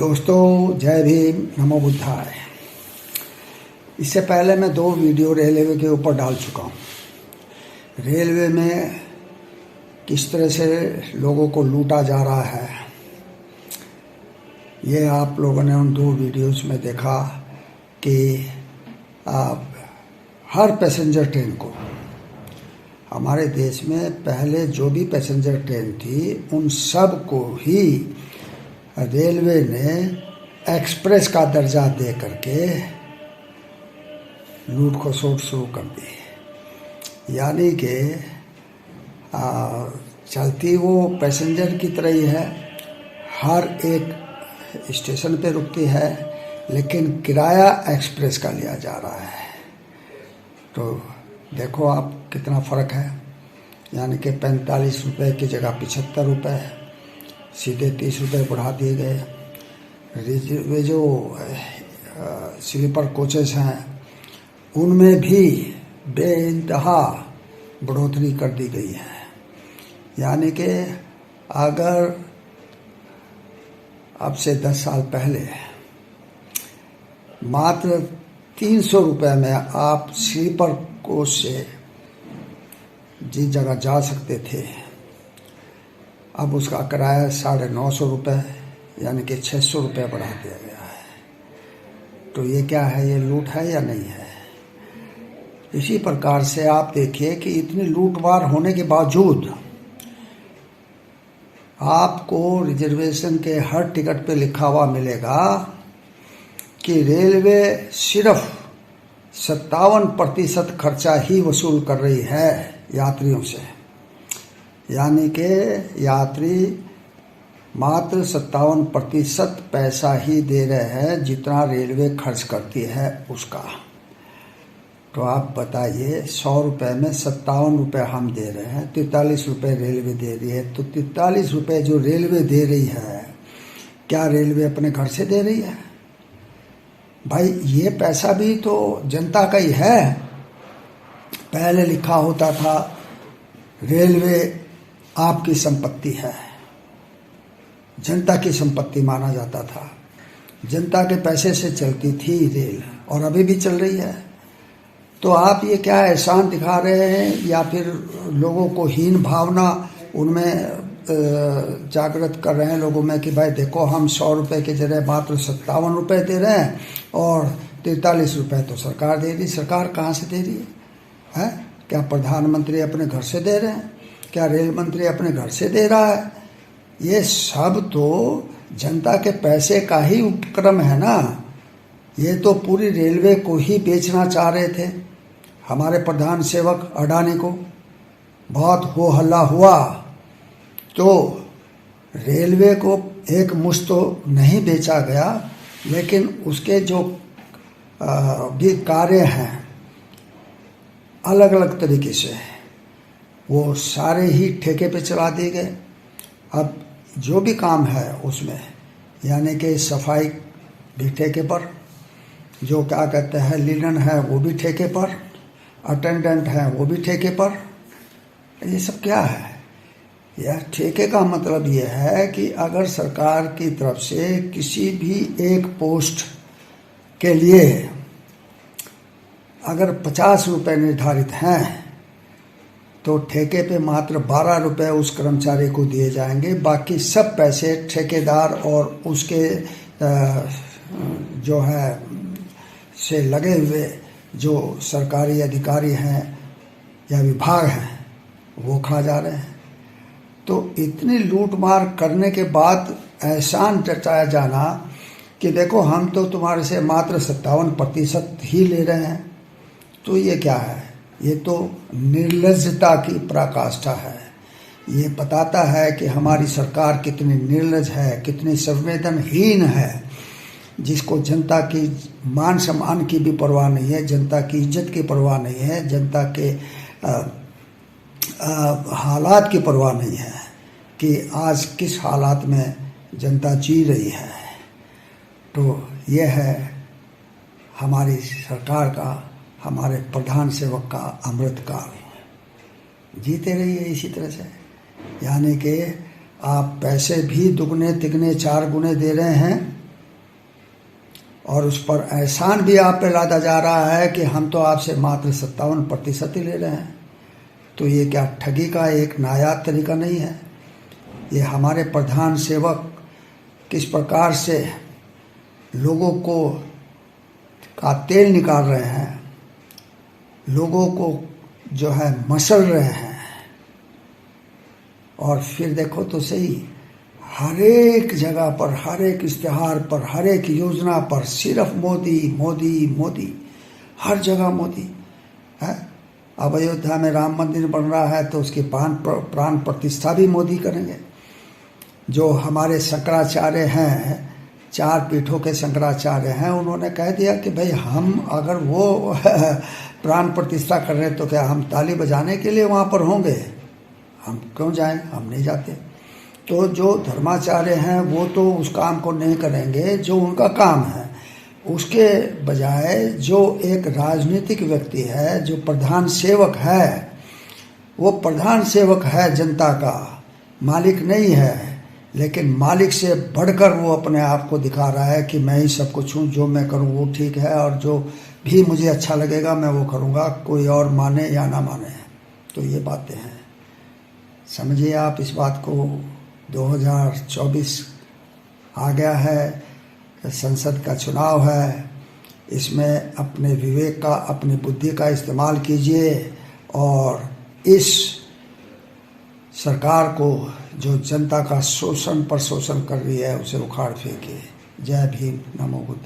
दोस्तों, जय भीम, नमो बुद्धाय। इससे पहले मैं 2 वीडियो रेलवे के ऊपर डाल चुका हूँ। रेलवे में किस तरह से लोगों को लूटा जा रहा है, ये आप लोगों ने उन 2 वीडियोस में देखा कि हर पैसेंजर ट्रेन को, हमारे देश में पहले जो भी पैसेंजर ट्रेन थी उन सब को ही रेलवे ने एक्सप्रेस का दर्जा दे करके लूट खसोट शुरू कर दी। यानी कि चलती वो पैसेंजर की तरह ही है, हर एक स्टेशन पे रुकती है, लेकिन किराया एक्सप्रेस का लिया जा रहा है। तो देखो आप कितना फ़र्क है। यानी कि 45 रुपये की जगह 75 रुपये, सीधे 30 रुपये बढ़ा दिए गए। वे जो स्लीपर कोचेस हैं उनमें भी बेइंतहा बढ़ोतरी कर दी गई है। यानी कि अगर अब से 10 साल पहले मात्र 300 रुपये में आप स्लीपर कोच से जिस जगह जा सकते थे, अब उसका किराया 950 रुपये यानी कि 600 रुपये बढ़ा दिया गया है। तो ये क्या है, ये लूट है या नहीं है? इसी प्रकार से आप देखिए कि इतनी लूटमार होने के बावजूद आपको रिजर्वेशन के हर टिकट पे लिखा हुआ मिलेगा कि रेलवे सिर्फ 57% खर्चा ही वसूल कर रही है यात्रियों से। यानी कि यात्री मात्र 57% पैसा ही दे रहे हैं जितना रेलवे खर्च करती है उसका। तो आप बताइए, 100 रुपये में 57 रुपये हम दे रहे हैं, 43 रुपये रेलवे दे रही है। तो 43 रुपये जो रेलवे दे रही है, क्या रेलवे अपने घर से दे रही है? भाई ये पैसा भी तो जनता का ही है। पहले लिखा होता था रेलवे आपकी संपत्ति है, जनता की संपत्ति माना जाता था। जनता के पैसे से चलती थी रेल, और अभी भी चल रही है। तो आप ये क्या एहसान दिखा रहे हैं, या फिर लोगों को हीन भावना उनमें जागृत कर रहे हैं लोगों में कि भाई देखो, हम 100 रुपये की जगह मात्र 57 रुपये दे रहे हैं और 43 रुपये तो सरकार दे रही। सरकार कहाँ से दे रही है? क्या प्रधानमंत्री अपने घर से दे रहे हैं? क्या रेल मंत्री अपने घर से दे रहा है? ये सब तो जनता के पैसे का ही उपक्रम है ना। ये तो पूरी रेलवे को ही बेचना चाह रहे थे हमारे प्रधान सेवक अडानी को। बहुत हो हल्ला हुआ तो रेलवे को एक मुश्त तो नहीं बेचा गया, लेकिन उसके जो भी कार्य हैं अलग अलग तरीके से वो सारे ही ठेके पे चला दिए गए। अब जो भी काम है उसमें, यानी कि सफाई भी ठेके पर, जो क्या कहते हैं लिनन है वो भी ठेके पर, अटेंडेंट है वो भी ठेके पर। ये सब क्या है? यह ठेके का मतलब ये है कि अगर सरकार की तरफ से किसी भी एक पोस्ट के लिए अगर 50 रुपये निर्धारित हैं तो ठेके पे मात्र 12 रुपये उस कर्मचारी को दिए जाएंगे। बाकी सब पैसे ठेकेदार और उसके जो है से लगे हुए जो सरकारी अधिकारी हैं या विभाग हैं वो खा जा रहे हैं। तो इतनी लूटमार करने के बाद एहसान जताया जाना कि देखो हम तो तुम्हारे से मात्र 57% ही ले रहे हैं, तो ये क्या है? ये तो निर्लज्जता की पराकाष्ठा है। ये बताता है कि हमारी सरकार कितनी निर्लज्ज है, कितनी संवेदनहीन है, जिसको जनता की मान सम्मान की भी परवाह नहीं है, जनता की इज्जत की परवाह नहीं है, जनता के हालात की परवाह नहीं है कि आज किस हालात में जनता जी रही है। तो ये है हमारी सरकार का, हमारे प्रधान सेवक का अमृतकाल। जीते रहिए इसी तरह से। यानी कि आप पैसे भी दुगने तिगने 4 गुने दे रहे हैं और उस पर एहसान भी आप पे लादा जा रहा है कि हम तो आपसे मात्र 57% ही ले रहे हैं। तो ये क्या ठगी का एक नायाब तरीका नहीं है? ये हमारे प्रधान सेवक किस प्रकार से लोगों को का तेल निकाल रहे हैं, लोगों को जो है मसल रहे हैं। और फिर देखो तो सही, हर एक जगह पर, हर एक इश्तिहार पर, हर एक योजना पर सिर्फ मोदी मोदी मोदी, हर जगह मोदी है। अब अयोध्या में राम मंदिर बन रहा है तो उसकी प्राण प्रतिष्ठा भी मोदी करेंगे। जो हमारे शंकराचार्य हैं, 4 पीठों के शंकराचार्य हैं, उन्होंने कह दिया कि भाई हम अगर वो प्राण प्रतिष्ठा कर रहे हैं तो क्या हम ताली बजाने के लिए वहाँ पर होंगे? हम क्यों जाएं? हम नहीं जाते। तो जो धर्माचार्य हैं वो तो उस काम को नहीं करेंगे जो उनका काम है। उसके बजाय जो एक राजनीतिक व्यक्ति है, जो प्रधान सेवक है, वो प्रधान सेवक है जनता का, मालिक नहीं है। लेकिन मालिक से बढ़कर वो अपने आप को दिखा रहा है कि मैं ही सब कुछ हूँ, जो मैं करूँ वो ठीक है, और जो भी मुझे अच्छा लगेगा मैं वो करूँगा, कोई और माने या ना माने। तो ये बातें हैं, समझिए आप इस बात को। 2024 आ गया है, संसद का चुनाव है, इसमें अपने विवेक का, अपनी बुद्धि का इस्तेमाल कीजिए और इस सरकार को जो जनता का शोषण पर शोषण कर रही है उसे उखाड़ फेंकिए। जय भीम, नमो बुद्ध।